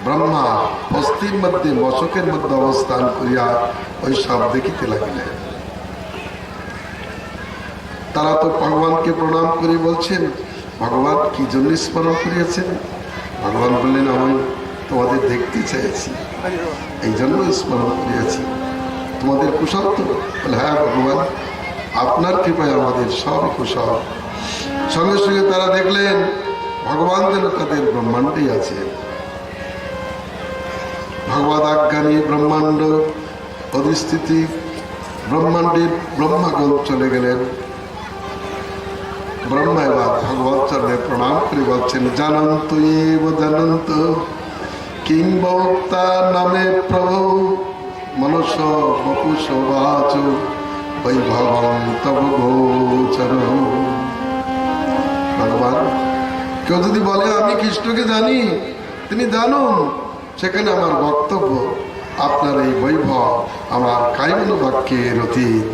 ব্রহ্মা অস্থির মধ্যে মশকের মধ্যে অবস্থান করিয়া ওই সব দেখিতে লাগিলেন। তারা তো ভগবানকে প্রণাম করে বলছেন, ভগবান কি জন্য স্মরণ করিয়াছেন? ভগবান বললেন, আমি তোমাদের দেখতে চাইছি, এই জন্য স্মরণ করিয়াছি। তোমাদের কুশল তো? বলে, হ্যাঁ ভগবান, আপনার কৃপায় আমাদের সব কুশল। সঙ্গে সঙ্গে তারা দেখলেন ভগবান যেন তাদের ব্রহ্মাণ্ডেই আছে। ভগবদ আজ্ঞা নিয়ে ব্রহ্মাণ্ড অধিষ্ঠিতি ব্রহ্মাণ্ডের ব্রহ্মাগণ চলে গেলেন। ব্রহ্মা এবার ভগবত চরণে প্রণাম করে বলছেন, জানন্ত এব জানন্ত কিং বক্তা নামে প্রভু মনস বপুষ বাচ বৈভবং তব গোচর। ভগবান, কেউ যদি বলে আমি কৃষ্ণকে জানি, তিনি জানুন সেখানে আমার বক্তব্য আপনার এই বৈভব আমার কায়মন বাক্যের অতীত।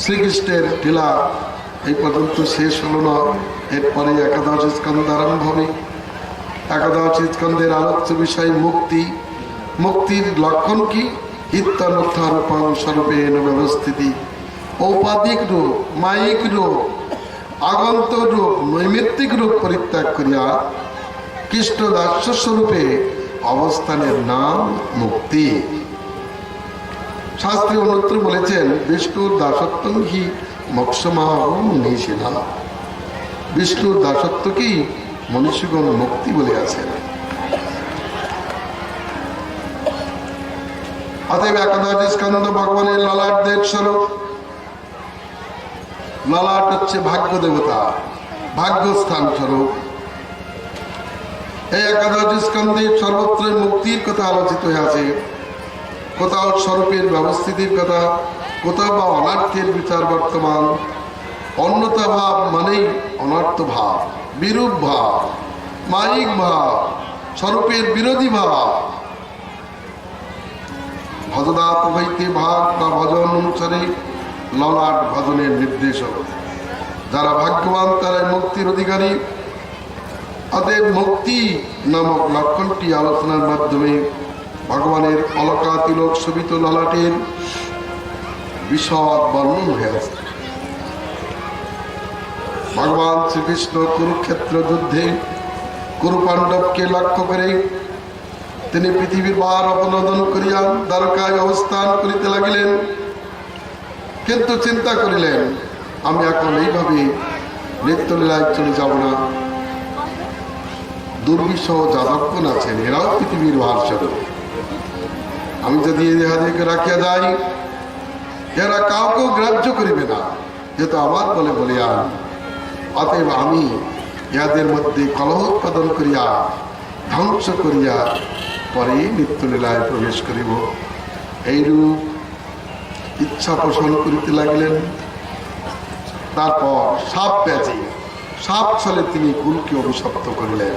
শ্রীকৃষ্ণের লীলা এই পর্যন্ত শেষ হলো না। এরপরে একাদশ স্কন্ধ আরম্ভ হবে। একাদশ স্কন্ধের আলোচ্য বিষয় মুক্তি। মুক্তির লক্ষণ কি? ইত্যানুত্থারূপং স্বরূপেণ ব্যবস্থিতি। ঔপাধিক রূপ, মায়িক রূপ, আগন্তক রূপ, নৈমিত্তিক রূপ পরিত্যাগ করিয়া কৃষ্ণ দাস্য স্বরূপে অবস্থানের নাম মুক্তি। শাস্ত্রী অন্যত্র বলেছেন বিষ্ণুর দাসত্ব হি মোক্ষমাহীষিণা। বিষ্ণুর দাসত্ব কি মনীষীগণ মুক্তি বলে আছেন। অতএব একাদশ স্কন্ধ ভগবানের ললাটদের স্বরূপ। ললাট হচ্ছে ভাগ্য দেবতা, ভাগ্যস্থান স্বরূপ। এই একাদশ স্কন্ধে সর্বত্র মুক্তির কথা আলোচিত হয়ে আছে। কোথাও স্বরূপের ব্যবস্থিতির কথা, কোথাও বা অনার্থের বিচার বর্তমান। অন্যতা ভাব মানেই অনর্থ ভাব, বিরূপ ভাব, মায়িক ভাব, স্বরূপের বিরোধী ভাব। ভজদাত হইতে ভাগ বা ভজন অনুসারে ললাট ভজনের নির্দেশক। যারা ভাগ্যবান তারাই মুক্তির অধিকারী। অতএব মুক্তি নামক লক্ষণটি আলোচনার মাধ্যমে ভগবানের অলকা তিলক শোভিত ললাটের বিশদ বর্ণন হয়েছে। ভগবান শ্রীকৃষ্ণ কুরুক্ষেত্র যুদ্ধে কুরু পাণ্ডবকে লক্ষ্য করে তিনি পৃথিবীর বার অবনোদন করিয়া দ্বারকায় অবস্থান করিতে লাগিলেন। কিন্তু চিন্তা করিলেন আমি এখন এইভাবে নিত্যলীলায় চলে যাব না। দুর্বিষহ যাদবগণ আছেন, এরাও পৃথিবীর ভারস্বরূপ। আমি যদি এদেরকে রাখিয়া যাই এরা কাউকেও গ্রাহ্য করিবে না, যেহেতু আমার বলে বলিয়ান। অতএব আমি ইহাদের মধ্যে কলহ উৎপাদন করিয়া ধ্বংস করিয়া পরে নিত্যলীলায় প্রবেশ করিব। এইরূপ ইচ্ছা পোষণ করিতে লাগিলেন। তারপর সাপ ব্যাজে সাপ ছলে তিনি কুলকে অভিশপ্ত করিলেন।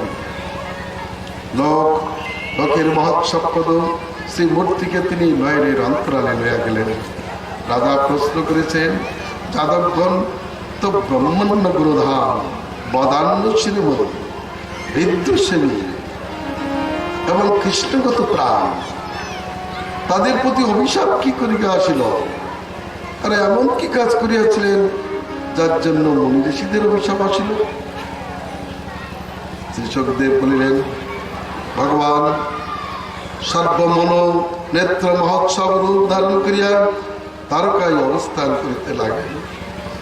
লোকের মহোৎসবপদ শ্রী মূর্তিকে তিনি নয়নের অন্তরালে লইয়া গেলেন। রাজা প্রশ্ন করেছেন যাদবগণ তো ব্রহ্মাণ্ড গুরুধাম বদান্য শিরোমণি বিদ্যুৎসেনী এবং কৃষ্ণগত প্রাণ, তাদের প্রতি অভিশাপ কি করিয়া আসিল? তারা এমন কি কাজ করিয়াছিলেন যার জন্য মুনি ঋষিদের অভিশাপ আসিল? শ্রী সুখদেব বলিলেন ভগবান সর্বমন নেত্র মহোৎসব রূপ ধারণ করিয়া তারকায় অবস্থান করিতে লাগেন।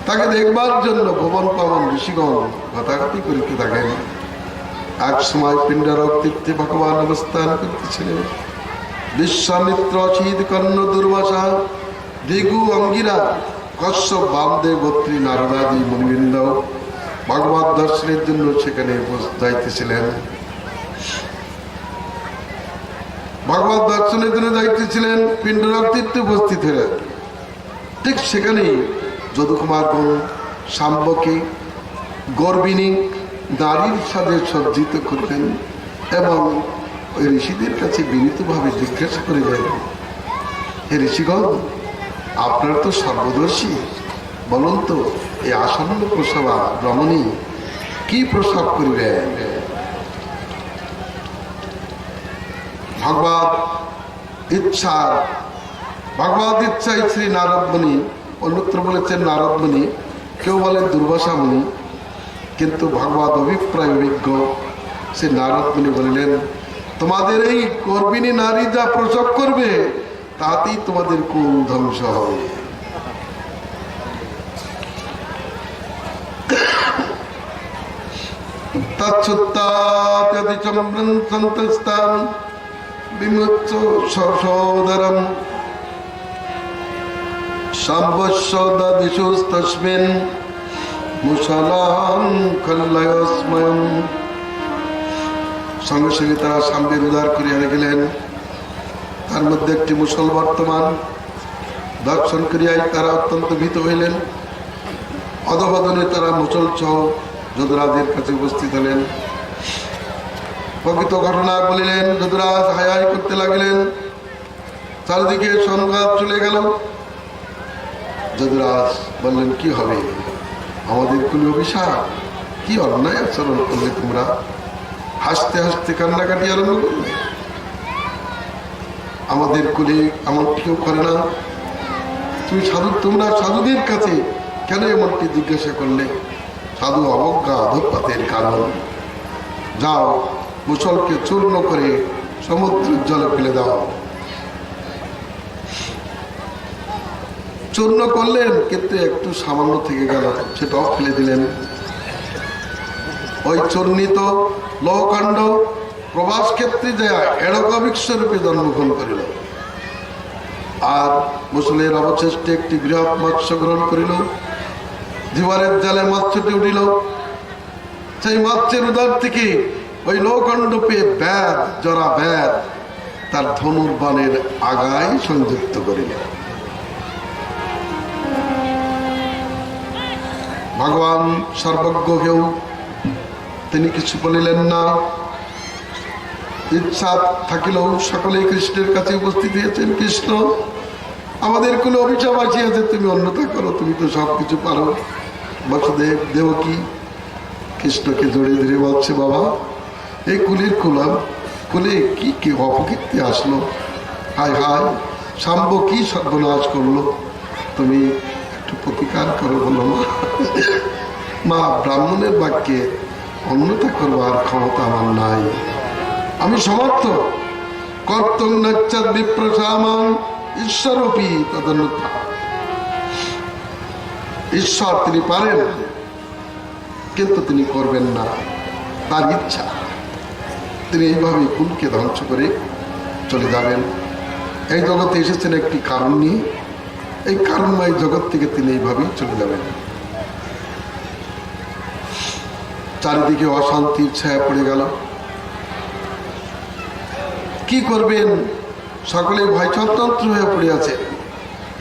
তাকে দেখবার জন্য ভুবন পাবন ঋষিগণ ঘাটাঘাটি করিতে থাকেন। এক সময় পিণ্ডারক তীর্থে ভগবান অবস্থান করিতেছিলেন। বিশ্বামিত্র, অচিত, কর্ণ, দুর্বাসা, ভৃগু, অঙ্গিরা, কশ্যপ, বামদেব, গোত্রী, নারদাদি মুনিবৃন্দ ভগবত দর্শনের জন্য সেখানে যাইতেছিলেন। ভগবত দর্শনের জন্য যাইতেছিলেন, পিণ্ডারক তীর্থে উপস্থিত হলেন। ঠিক সেখানে যদুকুমারগণ শাম্বকে গর্বিণী নারীর সাথে সজ্জিত করলেন এবং ওই ঋষিদের কাছে বিনীতভাবে জিজ্ঞাসা করিলেন হে ঋষিগণ, আপনার তো সর্বদর্শী, বলুন তো এই আসন্ন প্রসবা রমণী কি প্রসব করিবেন? ভগবত ইচ্ছায় শ্রী নারদমণি, অন্যত্র বলেছেন নারদমণি, কেউ বলেন দুর্বাসা মুনি, কিন্তু ভগবত অভিপ্রায় অভিজ্ঞ শ্রী নারদমণি বলিলেন তোমাদের এই গর্বিণী নারী যা প্রসব করবে তাতেই তোমাদের কুল ধ্বংস হবে। তচ্ছুত্তাত্যাদি চম্রন সন্তস্তান বিমুচ্চ সহোদরম সাম্বস্যদিশুস্তস্মিন মুসলাম খল্লয়স্ময়ং। সঙ্গে সঙ্গে তারা সাম্যের উদ্ধার করিয়া রেখেলেন। তার মধ্যে একটি মুসল বর্তমান। দর্শন করিয়াই তারা অত্যন্ত ভীত হইলেন। অধবদনে তারা মুসল সহ যদুরাজের কাছে উপস্থিত হলেন, প্রকৃত ঘটনা বলিলেন। যদুরাজ হাই হাই করতে লাগলেন, চারিদিকে সংঘাত চলে গেল। যদুরাজ বললেন, কি হবে? আমাদের কুলে অভিশাপ, কি অন্যায় আচরণ করলে তোমরা? হাসতে হাসতে কান্নাকাটি আরম্ভ করলে। আমাদের কুলে এমন কেউ করে না। তোমরা সাধুদের কাছে কেন এমনটি জিজ্ঞাসা করলে? সাধু অবজ্ঞা অধঃপাতের কারণ। যাও, মুসলকে চূর্ণ করে সমুদ্রের জলে ফেলে দাও। চূর্ণ করলেন, কিন্তু একটু সামান্য থেকে গেল, সেটাও ফেলে দিলেন। ওই চূর্ণিত লৌখণ্ড প্রবাস ক্ষেত্রে যায় এড়কাভিক্ষ রূপে জন্মগ্রহণ করিল, আর মুসলের অবশেষ্টে একটি বৃহৎ মৎস্য গ্রহণ করিল। জীবনের জালে মৎস্যটি উঠিল। সেই মৎস্যের উদর থেকে ওই লৌখণ্ড পেয়ে ব্যাধ, জরা ব্যাধ তার ধনুর্বাণের আগায় সংযুক্ত করিল। ভগবান সর্বজ্ঞ কেউ, তিনি কিছু বলিলেন না। ইচ্ছা থাকিলেও সকলেই কৃষ্ণের কাছে উপস্থিত হয়েছেন। কৃষ্ণ, আমাদের কোনো অভিশাপ আসিয়াছে, তুমি অন্যথা করো, তুমি তো সবকিছু পারো। বসুদেব দেবকী কৃষ্ণকে জড়িয়ে ধরে বলছে, বাবা, এই কুলের কুলাম, কুলে কি কি অপকীর্তি আসলো! হায় হায়, শাম্ব কি সর্বনাশ করলো! তুমি একটু প্রতিকার করো। বলো, মা, ব্রাহ্মণের বাক্যে অন্যথা করবার ক্ষমতা আমার নাই। আমি সমর্থ। কর্তং নচ্চাৎ বিপ্রসামাং ঈশ্বরপি তদন্যথা। ঈশ্বর তিনি পারেন, কিন্তু তিনি করবেন না, তার ইচ্ছা। তিনি এইভাবে কুলকে ধ্বংস করে চলে যাবেন। এই জগতে এসেছেন একটি কারণ নিয়ে, এই কারণময় জগৎ থেকে তিনি এইভাবেই চলে যাবেন। চারিদিকে অশান্তির ছায়া পড়ে গেল। কি করবেন? সকলে ভয়চন্ত্র হয়ে পড়ে আছেন।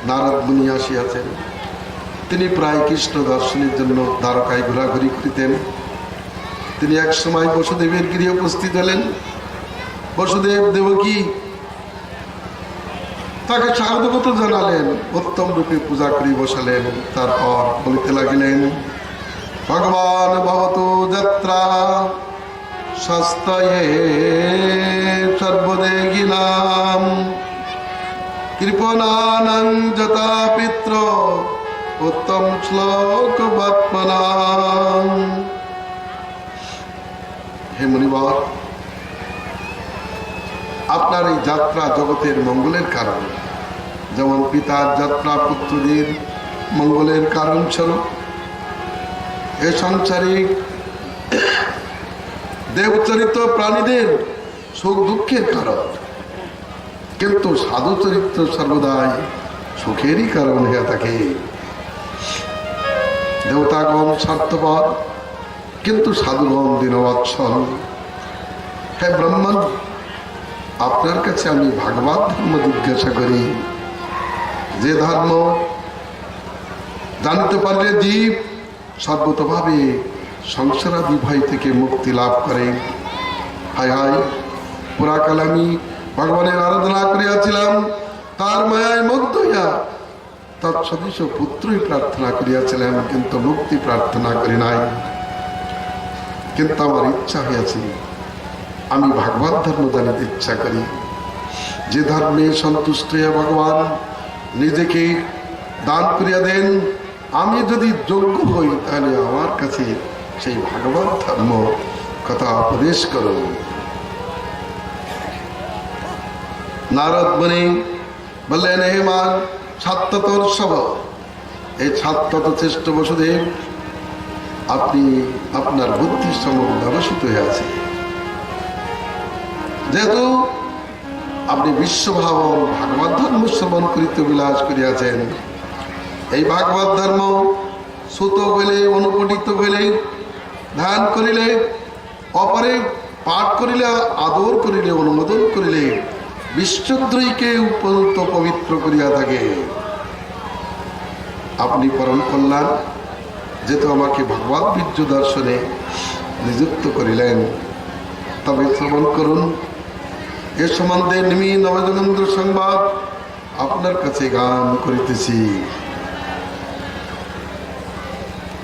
নারদ মুনি আসিয়াছেন। তিনি প্রায় কৃষ্ণ দর্শনের জন্য দ্বারকায় ঘোরাঘুরি করিতেন। তিনি এক সময় বসুদেবের গৃহে উপস্থিত হলেন। বসুদেব দেবকী তাকে স্বাগত জানালেন, উত্তম রূপে পূজা করে বসালেন। তারপর বলিতে লাগিলেন, ভগবান ভবতু যাত্রা সস্তয়ে সর্বদেহিনাম কৃপণানাং যথা পিত্র উত্তম শ্লোক বৎমনাম। হে মুনিবর, আপনার এই যাত্রা জগতের মঙ্গলের কারণ। যেমন পিতার যাত্রা পুত্রদের মঙ্গলের কারণ স্বরূপ, এ সংসারিক দেবচরিত্র প্রাণীদের সুখ দুঃখের কারণ, কিন্তু সাধু চরিত্র সর্বদাই সুখেরই কারণ হয়ে থাকে। দেবতাগণ স্বার্থপর, কিন্তু সাধুগণ দীনবৎসল। হে ব্রহ্মণ, আপনার কাছে আমি ভাগবত ধর্ম জিজ্ঞাসা করি। যে ধর্ম জানতে পারলে জীব সর্বতভাবে সংসারাদি ভয় থেকে মুক্তি লাভ করে। হায় হায়, পুরাকালে আমি ভগবানের আরাধনা করিয়াছিলাম, তার মায়ায় মুগ্ধ হইয়া তৎসদৃশ পুত্রই প্রার্থনা করিয়াছিলাম, কিন্তু মুক্তি প্রার্থনা করি নাই। কিন্তু আমার ইচ্ছা হইয়াছে, আমি ভাগবত ধর্ম জানিতে ইচ্ছা করি। যে ধর্মে সন্তুষ্ট হইয়া ভগবান নিজেকে দান করিয়া দেন, আমি যদি যোগ্য হই, তাহলে আমার কাছে সেই ভাগবত ধর্ম কথা উপদেশ করুন। নারদ মুনি বললেন, হে মান, ছাত্রতর সব, এই ছাত্রত শ্রেষ্ঠ বসুদেব, আপনি আপনার বুদ্ধির সঙ্গে ব্যবসিত হয়ে আছে। যেহেতু আপনি বিশ্বভাবন ভাগবত ধর্ম শ্রবণ করিতে বিলাস করিয়াছেন, এই ভাগবত ধর্ম শ্রুত হইলে, অনুপঠিত হইলে, ধ্যান করিলে, অপরে পাঠ করিলে, আদর করিলে, অনুমোদন করিলে বিশ্বদ্রোহীকে উপযুক্ত পবিত্র করিয়া থাকে। আপনি পরম কল্যাণ যেহেতু আমাকে ভগবত বীর্য দর্শনে নিযুক্ত করিলেন, তবে শ্রবণ করুন এ সম্বন্ধে নিমি নবযোগেন্দ্র সংবাদ আপনার কাছে গান করিতেছি।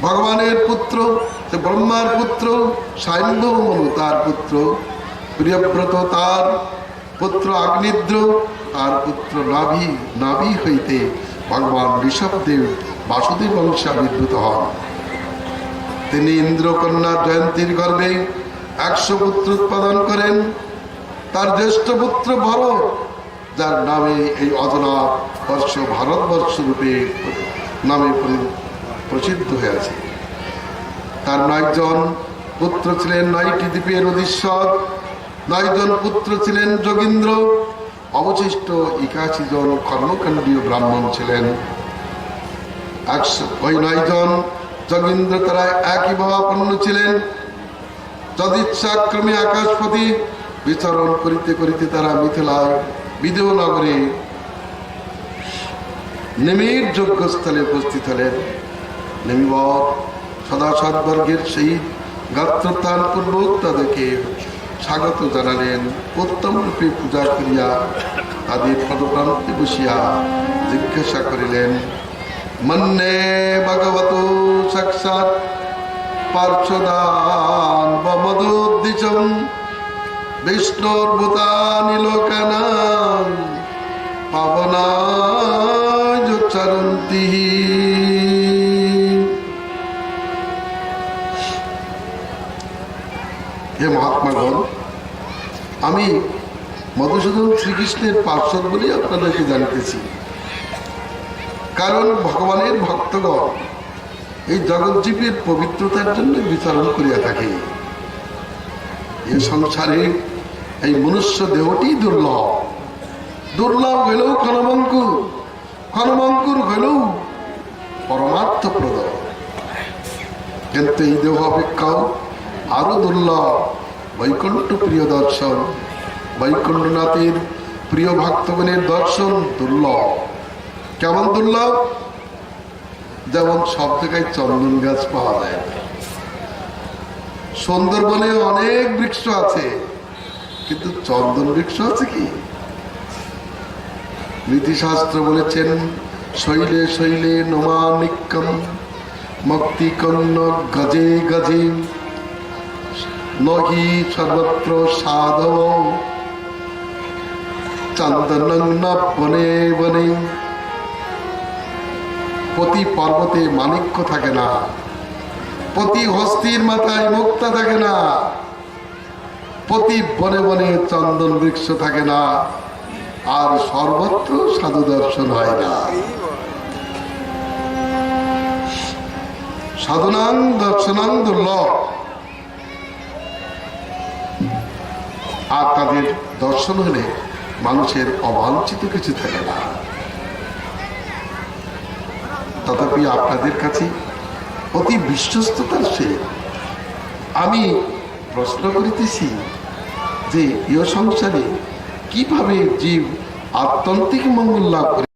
ভগবানের পুত্র, ব্রহ্মার পুত্র, সাইন্দ্র মনু তার পুত্র, প্রিয়ব্রত তার পুত্র, অগ্নিদ্র তার পুত্র, নাভি হইতে ভগবান ঋষভদেব বাসুদেব বংশে আবির্ভূত হন। তিনি ইন্দ্রকন্যা জয়ন্তীর গর্ভে 100 পুত্র উৎপাদন করেন। তার জ্যেষ্ঠ পুত্র ভরত, যার নামে এই অজনা বর্ষ ভারতবর্ষ রূপে নামে প্রসিদ্ধ হয়েছে। তার 9 জন পুত্র ছিলেন 9টি দ্বীপের অধীশ্বর, 9 জন পুত্র ছিলেন যোগীন্দ্র, অবশিষ্ট 81 জন কর্মকাণ্ডীয় ব্রাহ্মণ ছিলেন। ওই 9 জন যোগীন্দ্র তারা একই ভাবাপন্ন ছিলেন। যদিচ্ছাক্রমে আকাশপথে বিচরণ করিতে করিতে তারা মিথিলায় বিদেহনগরে নেমির যজ্ঞস্থলে উপস্থিত হলেন। নেমিবর সদা সদ্বর্গের সেই গাত্রোত্থান পূর্বক তাদেরকে স্বাগত জানালেন। উত্তম রূপে পূজা করিয়া তাদের পদপ্রান্তে বসিয়া জিজ্ঞাসা করিলেন, মন্যে ভগবত সাক্ষাৎ পার্শ্বদান বমদোদ্দিচম বিষ্ণুর্ভূতানি লোকানাং পাবনায় চরন্তি। হে মহাত্মাগণ, আমি মধুসূদন শ্রীকৃষ্ণের পার্শ্বদ বলে আপনাদেরকে জানিতেছি। কারণ ভগবানের ভক্তগণ এই জগৎজীবের পবিত্রতার জন্য বিচরণ করিয়া থাকে। এই সংসারে এই মনুষ্য দেহটি দুর্লভ, দুর্লভ হইলেও ক্ষণমঙ্কুর, ক্ষণমঙ্কুর হইলেও পরমার্থপ্রদ। কিন্তু এই দেহ অপেক্ষাও আরো দুর্লভ বৈকুণ্ঠ প্রিয় দর্শন, বৈকুণ্ঠনাথের প্রিয় ভক্তগণের দর্শন দুর্লভ। কেমন দুর্লভ? যেমন সব জায়গায় চন্দন গাছ পাওয়া যায় না। সুন্দরবনে অনেক বৃক্ষ আছে, কিন্তু চন্দন বৃক্ষ আছে কি? নীতিশাস্ত্র বলেছেন, শৈলে শৈলে নমানিক্যম মুক্তিকন্ন গজে গজে নহি সর্বত্র সাধব চন্দনং না বনে বনে। প্রতি পর্বতে মাণিক্য থাকে না, প্রতি হস্তির মাথায় মুক্তা থাকে না, প্রতি বনে বনে চন্দন বৃক্ষ থাকে না, আর সর্বত্র সাধু দর্শন হয় না। সাধনাং দর্শনাং দুর্লভ। আর তাদের দর্শন হলে মানুষের অবাঞ্ছিত কিছু থাকে না। তথাপি আপনাদের কাছে অতি বিশ্বস্ততার সহিত আমি প্রশ্ন করিতেছি যে ইহ সংসারে কিভাবে জীব আত্যন্তিক মঙ্গল লাভ করে।